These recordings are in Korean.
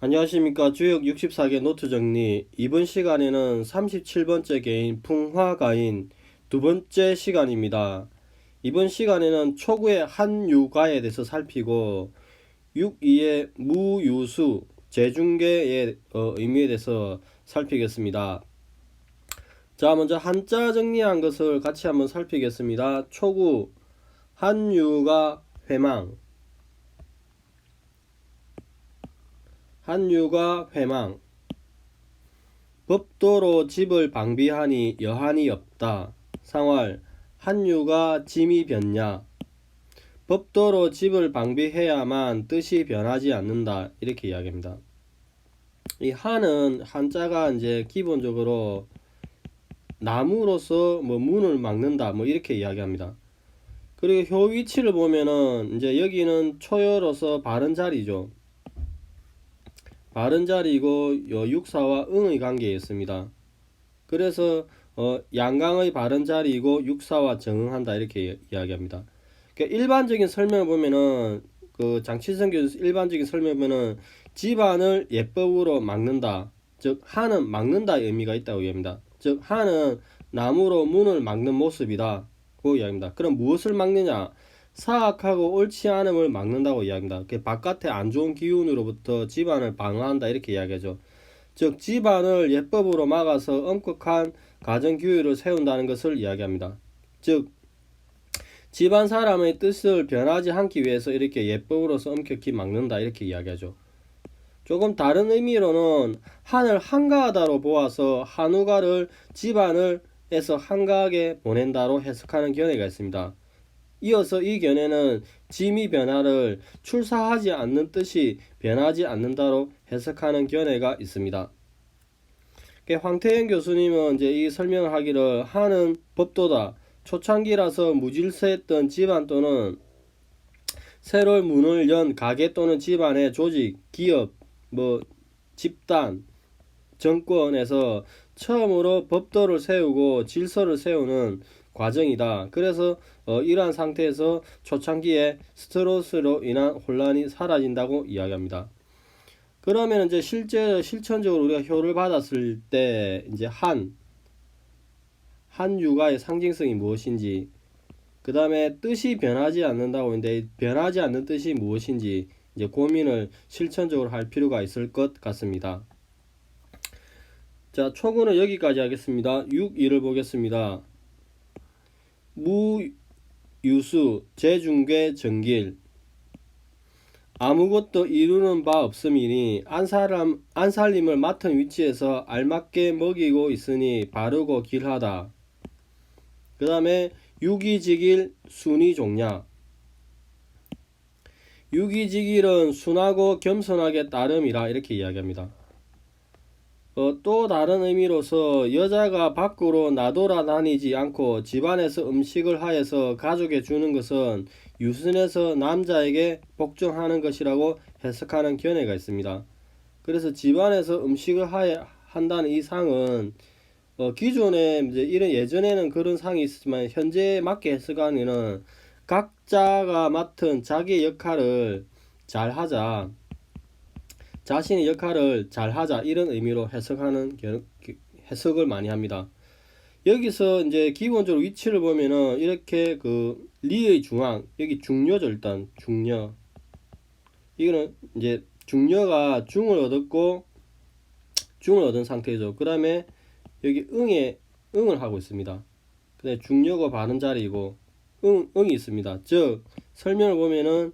안녕하십니까. 주역 64개 노트 정리. 이번 시간에는 37번째 개인 풍화가인 두 번째 시간입니다. 이번 시간에는 초구의 한유가에 대해서 살피고 6.2의 무유수 재중계의 의미에 대해서 살피겠습니다. 자, 먼저 한자 정리한 것을 같이 한번 살피겠습니다. 초구 한유가 회망, 한유가 회망. 법도로 집을 방비하니 여한이 없다. 상활 한유가 짐이 변냐. 법도로 집을 방비해야만 뜻이 변하지 않는다. 이렇게 이야기합니다. 이 한은 한자가 이제 기본적으로 나무로서 문을 막는다 이렇게 이야기합니다. 그리고 효 위치를 보면은 이제 여기는 초여로서 바른 자리죠. 바른 자리고 육사와 응의 관계에 있습니다. 그래서 양강의 바른 자리이고 육사와 정응한다 이렇게 이야기합니다. 그러니까 일반적인 설명을 보면은 그 장치성 교수 일반적인 설명을 보면은 집안을 예법으로 막는다. 즉 한은 막는다 의미가 있다고 이야기합니다. 즉 한은 나무로 문을 막는 모습이다. 그 이야기입니다. 그럼 무엇을 막느냐? 사악하고 옳지 않음을 막는다고 이야기합니다. 그 바깥에 안 좋은 기운으로부터 집안을 방어한다 이렇게 이야기하죠. 즉 집안을 예법으로 막아서 엄격한 가정교육을 세운다는 것을 이야기합니다. 즉 집안 사람의 뜻을 변하지 않기 위해서 이렇게 예법으로서 엄격히 막는다 이렇게 이야기하죠. 조금 다른 의미로는 한을 한가하다로 보아서 한우가를 집안을 에서 한가하게 보낸다로 해석하는 견해가 있습니다. 이어서 이 견해는 짐이 변화를 출사하지 않는 뜻이 변하지 않는다로 해석하는 견해가 있습니다. 황태현 교수님은 이제 이 설명을 하기를 한은 법도다. 초창기라서 무질서했던 집안 또는 새로 문을 연 가게 또는 집안의 조직, 기업, 집단, 정권에서 처음으로 법도를 세우고 질서를 세우는 과정이다. 그래서 이러한 상태에서 초창기에 스트레스로 인한 혼란이 사라진다고 이야기합니다. 그러면 이제 실천적으로 우리가 효를 받았을 때 이제 한유가의 상징성이 무엇인지, 그 다음에 뜻이 변하지 않는다고 했는데 변하지 않는 뜻이 무엇인지 이제 고민을 실천적으로 할 필요가 있을 것 같습니다. 자, 초구는 여기까지 하겠습니다. 6.2를 보겠습니다. 무유수 재중괴 정길 아무것도 이루는 바 없음이니 안살림을 맡은 위치에서 알맞게 먹이고 있으니 바르고 길하다. 그 다음에 유기직일 순이종냐. 유기직일은 순하고 겸손하게 따름이라 이렇게 이야기합니다. 또 다른 의미로서 여자가 밖으로 나돌아다니지 않고 집안에서 음식을 하여서 가족에 주는 것은 유순해서 남자에게 복종하는 것이라고 해석하는 견해가 있습니다. 그래서 집안에서 음식을 한다는 이 상은 기존에 이제 이런 예전에는 그런 상이 있었지만 현재에 맞게 해석하기는 각자가 맡은 자기 역할을 잘 하자. 자신의 역할을 잘 하자 이런 의미로 해석을 많이 합니다. 여기서 이제 기본적으로 위치를 보면은 이렇게 그 리의 중앙 여기 중녀죠. 일단 중녀 이거는 이제 중녀가 중을 얻은 상태죠. 그 다음에 여기 응을 하고 있습니다. 근데 중녀가 바른 자리이고 응이 있습니다. 즉 설명을 보면은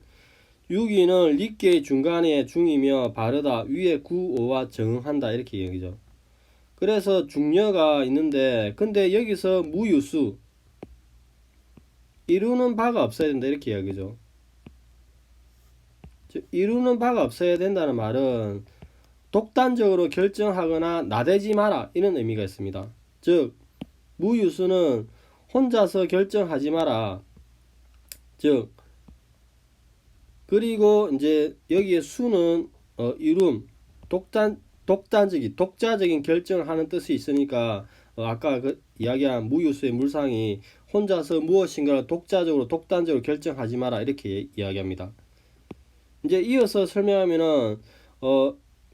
유기는 리께의 중간에 중이며 바르다 위에 구어와 정응한다 이렇게 얘기죠. 그래서 중녀가 있는데 근데 여기서 무유수 이루는 바가 없어야 된다 이렇게 이야기죠. 이루는 바가 없어야 된다는 말은 독단적으로 결정하거나 나대지 마라 이런 의미가 있습니다. 즉 무유수는 혼자서 결정하지 마라. 즉 그리고 이제 여기에 수는 이룸 독자적인 결정을 하는 뜻이 있으니까 아까 그 이야기한 무유수의 물상이 혼자서 무엇인가를 독단적으로 결정하지 마라 이렇게 이야기합니다. 이제 이어서 설명하면은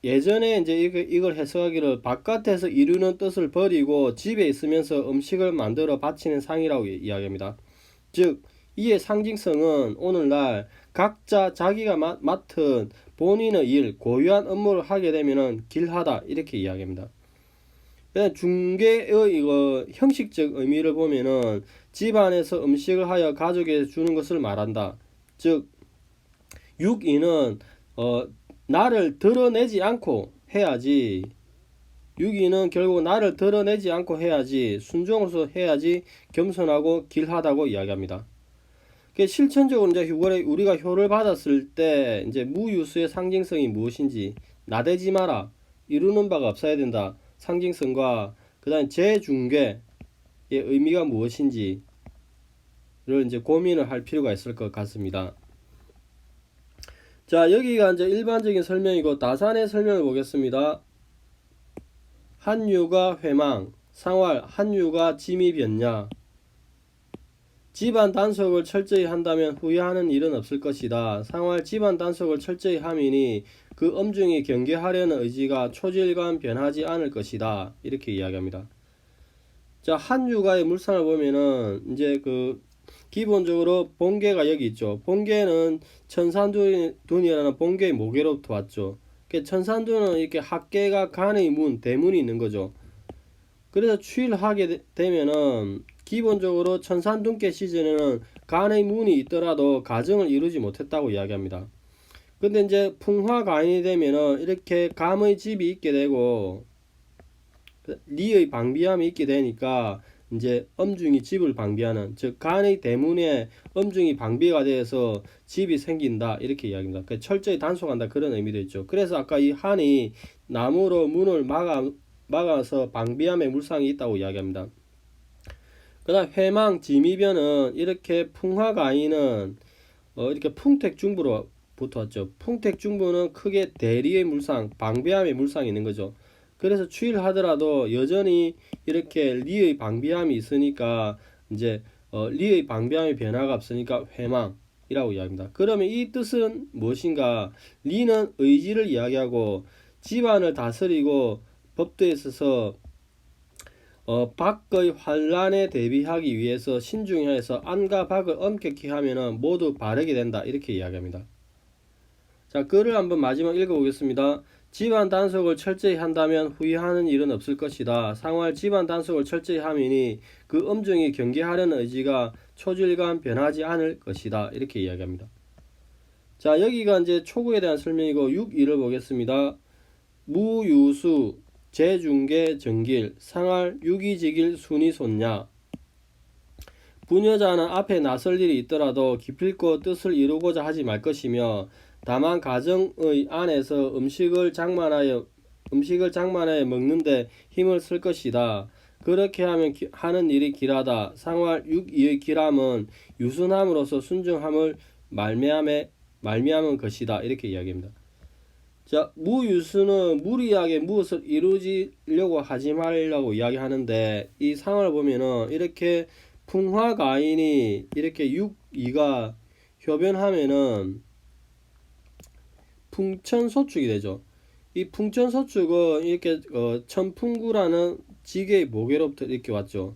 예전에 이제 이걸 해석하기를 바깥에서 이루는 뜻을 버리고 집에 있으면서 음식을 만들어 바치는 상이라고 이야기합니다. 즉 이의 상징성은 오늘날 각자 자기가 맡은 본인의 일, 고유한 업무를 하게 되면은 길하다 이렇게 이야기합니다. 그냥 중개의 이거 형식적 의미를 보면은 집안에서 음식을 하여 가족에게 주는 것을 말한다. 즉 육인은 나를 드러내지 않고 해야지. 육인은 결국 나를 드러내지 않고 해야지, 순종으로서 해야지 겸손하고 길하다고 이야기합니다. 실천적으로 이제 우리가 효를 받았을 때 이제 무유수의 상징성이 무엇인지, 나대지 마라, 이루는 바가 없어야 된다 상징성과 그다음 재중개의 의미가 무엇인지를 이제 고민을 할 필요가 있을 것 같습니다. 자, 여기가 이제 일반적인 설명이고 다산의 설명을 보겠습니다. 한유가 회망, 상활, 한유가 짐이 변냐. 집안 단속을 철저히 한다면 후회하는 일은 없을 것이다. 상활, 집안 단속을 철저히 함이니 그 엄중히 경계하려는 의지가 초질간 변하지 않을 것이다. 이렇게 이야기합니다. 자, 한유가의 물상을 보면은 이제 기본적으로 본계가 여기 있죠. 본계는 천산둔이라는 본계의 모계로부터 왔죠. 천산둔은 이렇게 학계가 간의 문, 대문이 있는 거죠. 그래서 추위를 하게 되면은 기본적으로 천산둔계 시즌에는 간의 문이 있더라도 가정을 이루지 못했다고 이야기합니다. 근데 이제 풍화가인이 되면은 이렇게 감의 집이 있게 되고 리의 방비함이 있게 되니까 이제 엄중히 집을 방비하는, 즉 간의 대문에 엄중히 방비가 돼서 집이 생긴다 이렇게 이야기합니다. 철저히 단속한다 그런 의미도 있죠. 그래서 아까 이 한이 나무로 문을 막아서 방비함의 물상이 있다고 이야기합니다. 그 다음 회망, 지미변은 이렇게 풍화가인은 이렇게 풍택중부로 붙어왔죠. 풍택중부는 크게 대리의 물상, 방비함의 물상이 있는 거죠. 그래서 추위를 하더라도 여전히 이렇게 리의 방비함이 있으니까 이제 리의 방비함의 변화가 없으니까 회망이라고 이야기합니다. 그러면 이 뜻은 무엇인가? 리는 의지를 이야기하고 집안을 다스리고 법도에 있어서 밖의 환란에 대비하기 위해서 신중해서 안과 밖을 엄격히 하면은 모두 바르게 된다 이렇게 이야기합니다. 자, 글을 한번 마지막 읽어보겠습니다. 집안 단속을 철저히 한다면 후회하는 일은 없을 것이다. 상활, 집안 단속을 철저히 하면이 그 엄중히 경계하려는 의지가 초질간 변하지 않을 것이다. 이렇게 이야기합니다. 자, 여기가 이제 초구에 대한 설명이고 6.2를 보겠습니다. 무유수, 재중계, 정길, 상활, 유기직일, 순이손냐. 부녀자는 앞에 나설 일이 있더라도 기필코 뜻을 이루고자 하지 말 것이며 다만 가정의 안에서 음식을 장만하여 먹는데 힘을 쓸 것이다. 그렇게 하는 일이 길하다. 상활 6.2의 길함은 유순함으로서 순종함을 말미암은 것이다. 이렇게 이야기합니다. 자, 무유수는 무리하게 무엇을 이루려고 하지 말라고 이야기하는데 이 상을 보면은 이렇게 풍화가인이 이렇게 6.2가 효변하면은 풍천소축이 되죠. 이 풍천소축은 이렇게 천풍구라는 지계의 모계로부터 이렇게 왔죠.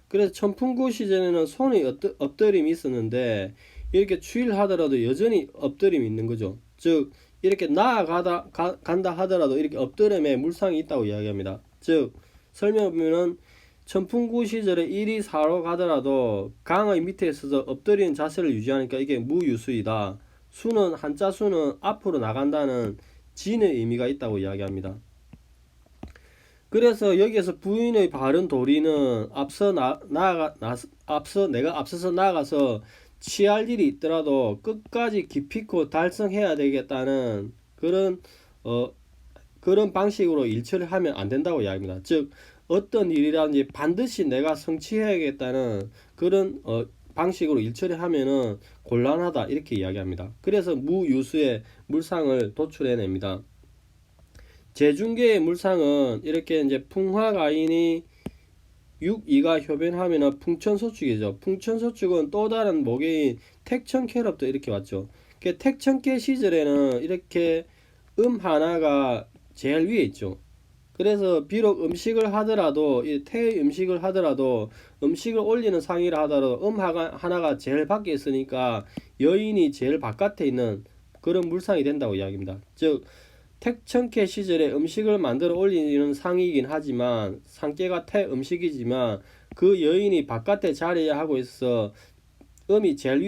그래서 천풍구 시절에는 손의 엎드림이 있었는데 이렇게 추위를 하더라도 여전히 엎드림이 있는 거죠. 즉 이렇게 간다 하더라도 이렇게 엎드림에 물상이 있다고 이야기합니다. 즉 설명을 보면은 천풍구 시절에 1이 4로 가더라도 강의 밑에 있어서 엎드리는 자세를 유지하니까 이게 무유수이다. 수는 한자 수는 앞으로 나간다는 진의 의미가 있다고 이야기합니다. 그래서 여기에서 부인의 바른 도리는 내가 앞서서 나가서 취할 일이 있더라도 끝까지 기필코 달성해야 되겠다는 그런 방식으로 일처리를 하면 안 된다고 이야기합니다. 즉 어떤 일이라든지 반드시 내가 성취해야겠다는 그런 방식으로 일처리하면은 곤란하다 이렇게 이야기합니다. 그래서 무유수의 물상을 도출해냅니다. 재중계의 물상은 이렇게 이제 풍화가인이 6.2가 효변하면은 풍천소축이죠. 풍천소축은 또 다른 모계인 택천캐로부터 이렇게 왔죠. 택천캐 시절에는 이렇게 하나가 제일 위에 있죠. 그래서 비록 음식을 하더라도 이 태 음식을 하더라도 음식을 올리는 상이라 하더라도 하나가 제일 밖에 있으니까 여인이 제일 바깥에 있는 그런 물상이 된다고 이야기합니다. 즉 택천케 시절에 음식을 만들어 올리는 상이긴 하지만 상계가 태 음식이지만 그 여인이 바깥에 자리에 하고 있어 음이 제일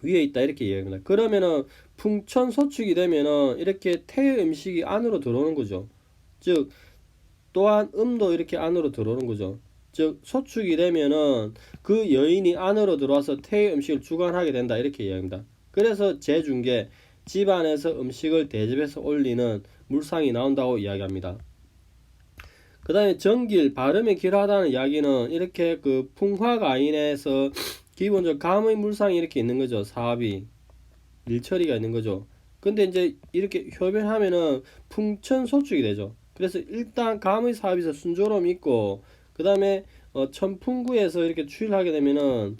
위에 있다 이렇게 이야기합니다. 그러면은 풍천소축이 되면은 이렇게 태 음식이 안으로 들어오는 거죠. 즉 또한 음도 이렇게 안으로 들어오는 거죠. 즉 소축이 되면은 그 여인이 안으로 들어와서 태의 음식을 주관하게 된다 이렇게 이야기합니다. 그래서 제중계 집안에서 음식을 대접해서 올리는 물상이 나온다고 이야기합니다. 그 다음에 정길 발음이 길하다는 이야기는 이렇게 그 풍화가인에서 기본적으로 감의 물상이 이렇게 있는 거죠. 사합이 일처리가 있는 거죠. 근데 이제 이렇게 효변하면은 풍천소축이 되죠. 그래서 일단 감의 사합에서 순조로움이 있고 그 다음에 천풍구에서 이렇게 추이를 하게 되면은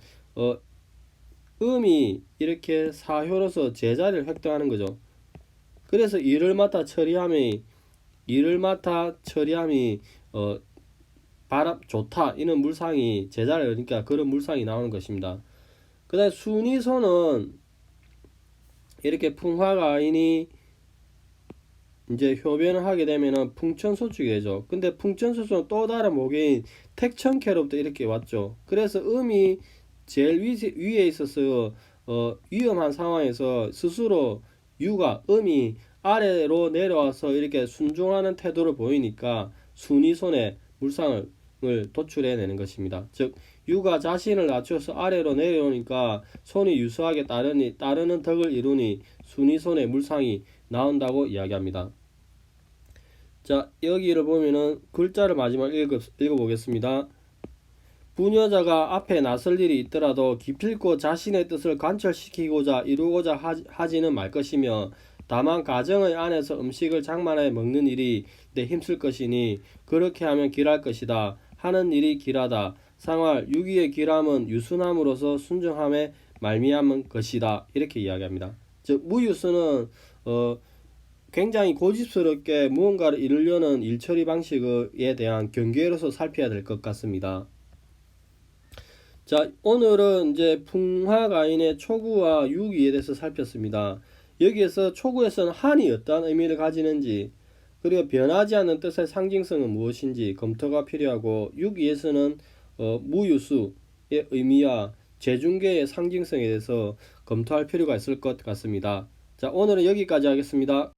음이 이렇게 사효로서 제자리를 획득하는 거죠. 그래서 일을 맡아 처리함이 바람 좋다 이런 물상이 제자리 그러니까 그런 물상이 나오는 것입니다. 그 다음에 순이소는 이렇게 풍화가인이 이제 효변을 하게 되면은 풍천소축이 되죠. 근데 풍천소축은 또 다른 모계인 택천케로부터 이렇게 왔죠. 그래서 음이 제일 위에 있어서 위험한 상황에서 스스로 음이 아래로 내려와서 이렇게 순종하는 태도를 보이니까 순이손의 물상을 도출해내는 것입니다. 즉 유가 자신을 낮춰서 아래로 내려오니까 손이 유수하게 따르는 덕을 이루니 순이손의 물상이 나온다고 이야기합니다. 자, 여기를 보면은 글자를 마지막 읽어보겠습니다. 부녀자가 앞에 나설 일이 있더라도 기필코 자신의 뜻을 관철시키고자 이루고자 하지는 말 것이며 다만 가정의 안에서 음식을 장만해 먹는 일이 내 힘쓸 것이니 그렇게 하면 길할 것이다. 하는 일이 길하다. 상활 유기의 길함은 유순함으로서 순정함에 말미암은 것이다. 이렇게 이야기합니다. 즉 무유수는 굉장히 고집스럽게 무언가를 이루려는 일처리 방식에 대한 경계로서 살펴야 될 것 같습니다. 자, 오늘은 이제 풍화가인의 초구와 유기에 대해서 살폈습니다. 여기에서 초구에서는 한이 어떠한 의미를 가지는지 그리고 변하지 않는 뜻의 상징성은 무엇인지 검토가 필요하고 유기에서는 무유수의 의미와 재중계의 상징성에 대해서 검토할 필요가 있을 것 같습니다. 자, 오늘은 여기까지 하겠습니다.